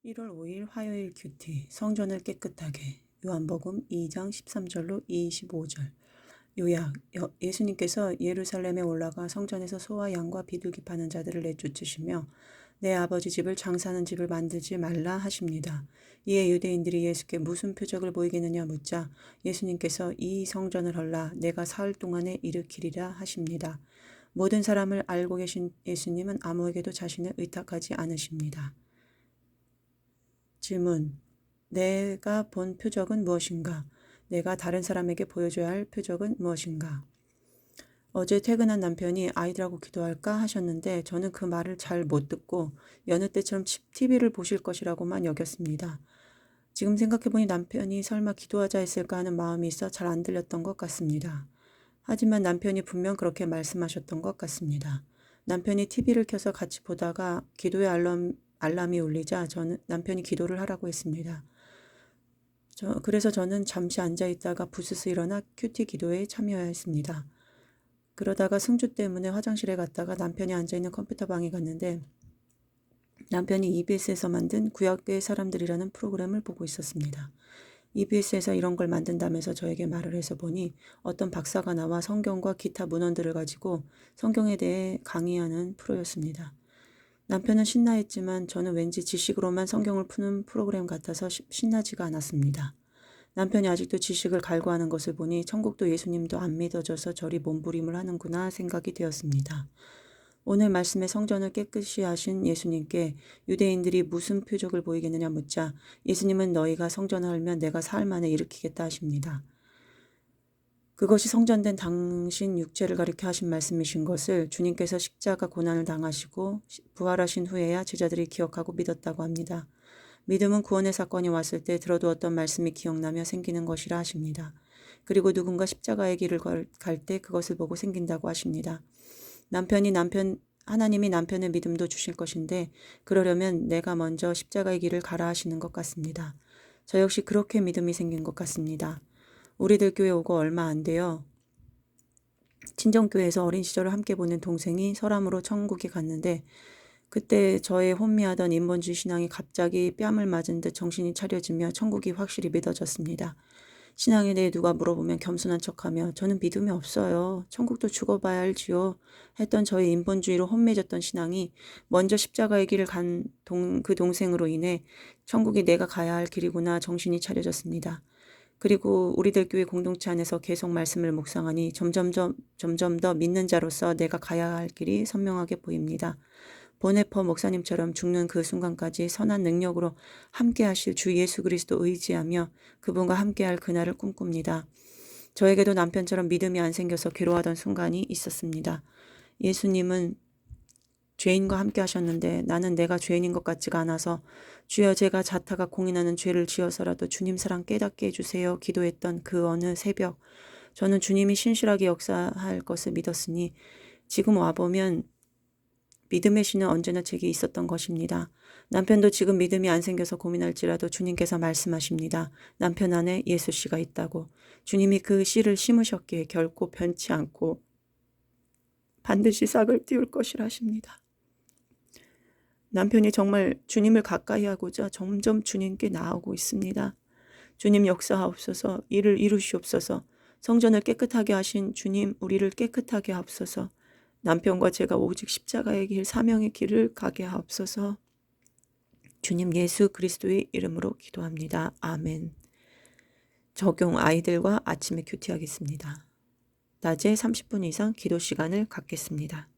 1월 5일 화요일 큐티 성전을 깨끗하게 요한복음 2장 13절로 25절 요약 예수님께서 예루살렘에 올라가 성전에서 소와 양과 비둘기 파는 자들을 내쫓으시며 내 아버지 집을 장사하는 집을 만들지 말라 하십니다. 이에 유대인들이 예수께 무슨 표적을 보이겠느냐 묻자 예수님께서 이 성전을 헐라 내가 사흘 동안에 일으키리라 하십니다. 모든 사람을 알고 계신 예수님은 아무에게도 자신을 의탁하지 않으십니다. 질문. 내가 본 표적은 무엇인가? 내가 다른 사람에게 보여줘야 할 표적은 무엇인가? 어제 퇴근한 남편이 아이들하고 기도할까 하셨는데 저는 그 말을 잘 못 듣고 여느 때처럼 TV를 보실 것이라고만 여겼습니다. 지금 생각해보니 남편이 설마 기도하자 했을까 하는 마음이 있어 잘 안 들렸던 것 같습니다. 하지만 남편이 분명 그렇게 말씀하셨던 것 같습니다. 남편이 TV를 켜서 같이 보다가 기도의 알람이 울리자 남편이 기도를 하라고 했습니다. 그래서 저는 잠시 앉아있다가 부스스 일어나 큐티 기도에 참여했습니다. 그러다가 승주 때문에 화장실에 갔다가 남편이 앉아있는 컴퓨터 방에 갔는데 남편이 EBS에서 만든 구약의 사람들이라는 프로그램을 보고 있었습니다. EBS에서 이런 걸 만든다면서 저에게 말을 해서 보니 어떤 박사가 나와 성경과 기타 문헌들을 가지고 성경에 대해 강의하는 프로였습니다. 남편은 신나했지만 저는 왠지 지식으로만 성경을 푸는 프로그램 같아서 신나지가 않았습니다. 남편이 아직도 지식을 갈구하는 것을 보니 천국도 예수님도 안 믿어져서 저리 몸부림을 하는구나 생각이 되었습니다. 오늘 말씀의 성전을 깨끗이 하신 예수님께 유대인들이 무슨 표적을 보이겠느냐 묻자 예수님은 너희가 성전을 헐면 내가 사흘 만에 일으키겠다 하십니다. 그것이 성전된 당신 육체를 가리켜 하신 말씀이신 것을 주님께서 십자가 고난을 당하시고 부활하신 후에야 제자들이 기억하고 믿었다고 합니다. 믿음은 구원의 사건이 왔을 때 들어두었던 말씀이 기억나며 생기는 것이라 하십니다. 그리고 누군가 십자가의 길을 갈 때 그것을 보고 생긴다고 하십니다. 하나님이 남편의 믿음도 주실 것인데 그러려면 내가 먼저 십자가의 길을 가라 하시는 것 같습니다. 저 역시 그렇게 믿음이 생긴 것 같습니다. 우리들 교회 오고 얼마 안 돼요. 친정교회에서 어린 시절을 함께 보낸 동생이 설암으로 천국에 갔는데 그때 저의 혼미하던 인본주의 신앙이 갑자기 뺨을 맞은 듯 정신이 차려지며 천국이 확실히 믿어졌습니다. 신앙에 대해 누가 물어보면 겸손한 척하며 저는 믿음이 없어요. 천국도 죽어봐야 알지요. 했던 저의 인본주의로 혼미해졌던 신앙이 먼저 십자가의 길을 간 그 동생으로 인해 천국이 내가 가야 할 길이구나 정신이 차려졌습니다. 그리고 우리들 교회 공동체 안에서 계속 말씀을 묵상하니 점점 더 믿는 자로서 내가 가야 할 길이 선명하게 보입니다. 보네퍼 목사님처럼 죽는 그 순간까지 선한 능력으로 함께 하실 주 예수 그리스도 의지하며 그분과 함께 할 그날을 꿈꿉니다. 저에게도 남편처럼 믿음이 안 생겨서 괴로워하던 순간이 있었습니다. 예수님은 죄인과 함께 하셨는데 나는 내가 죄인인 것 같지가 않아서 주여 제가 자타가 공인하는 죄를 지어서라도 주님 사랑 깨닫게 해주세요 기도했던 그 어느 새벽 저는 주님이 신실하게 역사할 것을 믿었으니 지금 와보면 믿음의 신은 언제나 제게 있었던 것입니다. 남편도 지금 믿음이 안 생겨서 고민할지라도 주님께서 말씀하십니다. 남편 안에 예수 씨가 있다고. 주님이 그 씨를 심으셨기에 결코 변치 않고 반드시 싹을 틔울 것이라 하십니다. 남편이 정말 주님을 가까이 하고자 점점 주님께 나아오고 있습니다. 주님 역사하옵소서, 이를 이루시옵소서, 성전을 깨끗하게 하신 주님 우리를 깨끗하게 하옵소서, 남편과 제가 오직 십자가의 길, 사명의 길을 가게 하옵소서. 주님 예수 그리스도의 이름으로 기도합니다. 아멘. 적용 아이들과 아침에 큐티하겠습니다. 낮에 30분 이상 기도 시간을 갖겠습니다.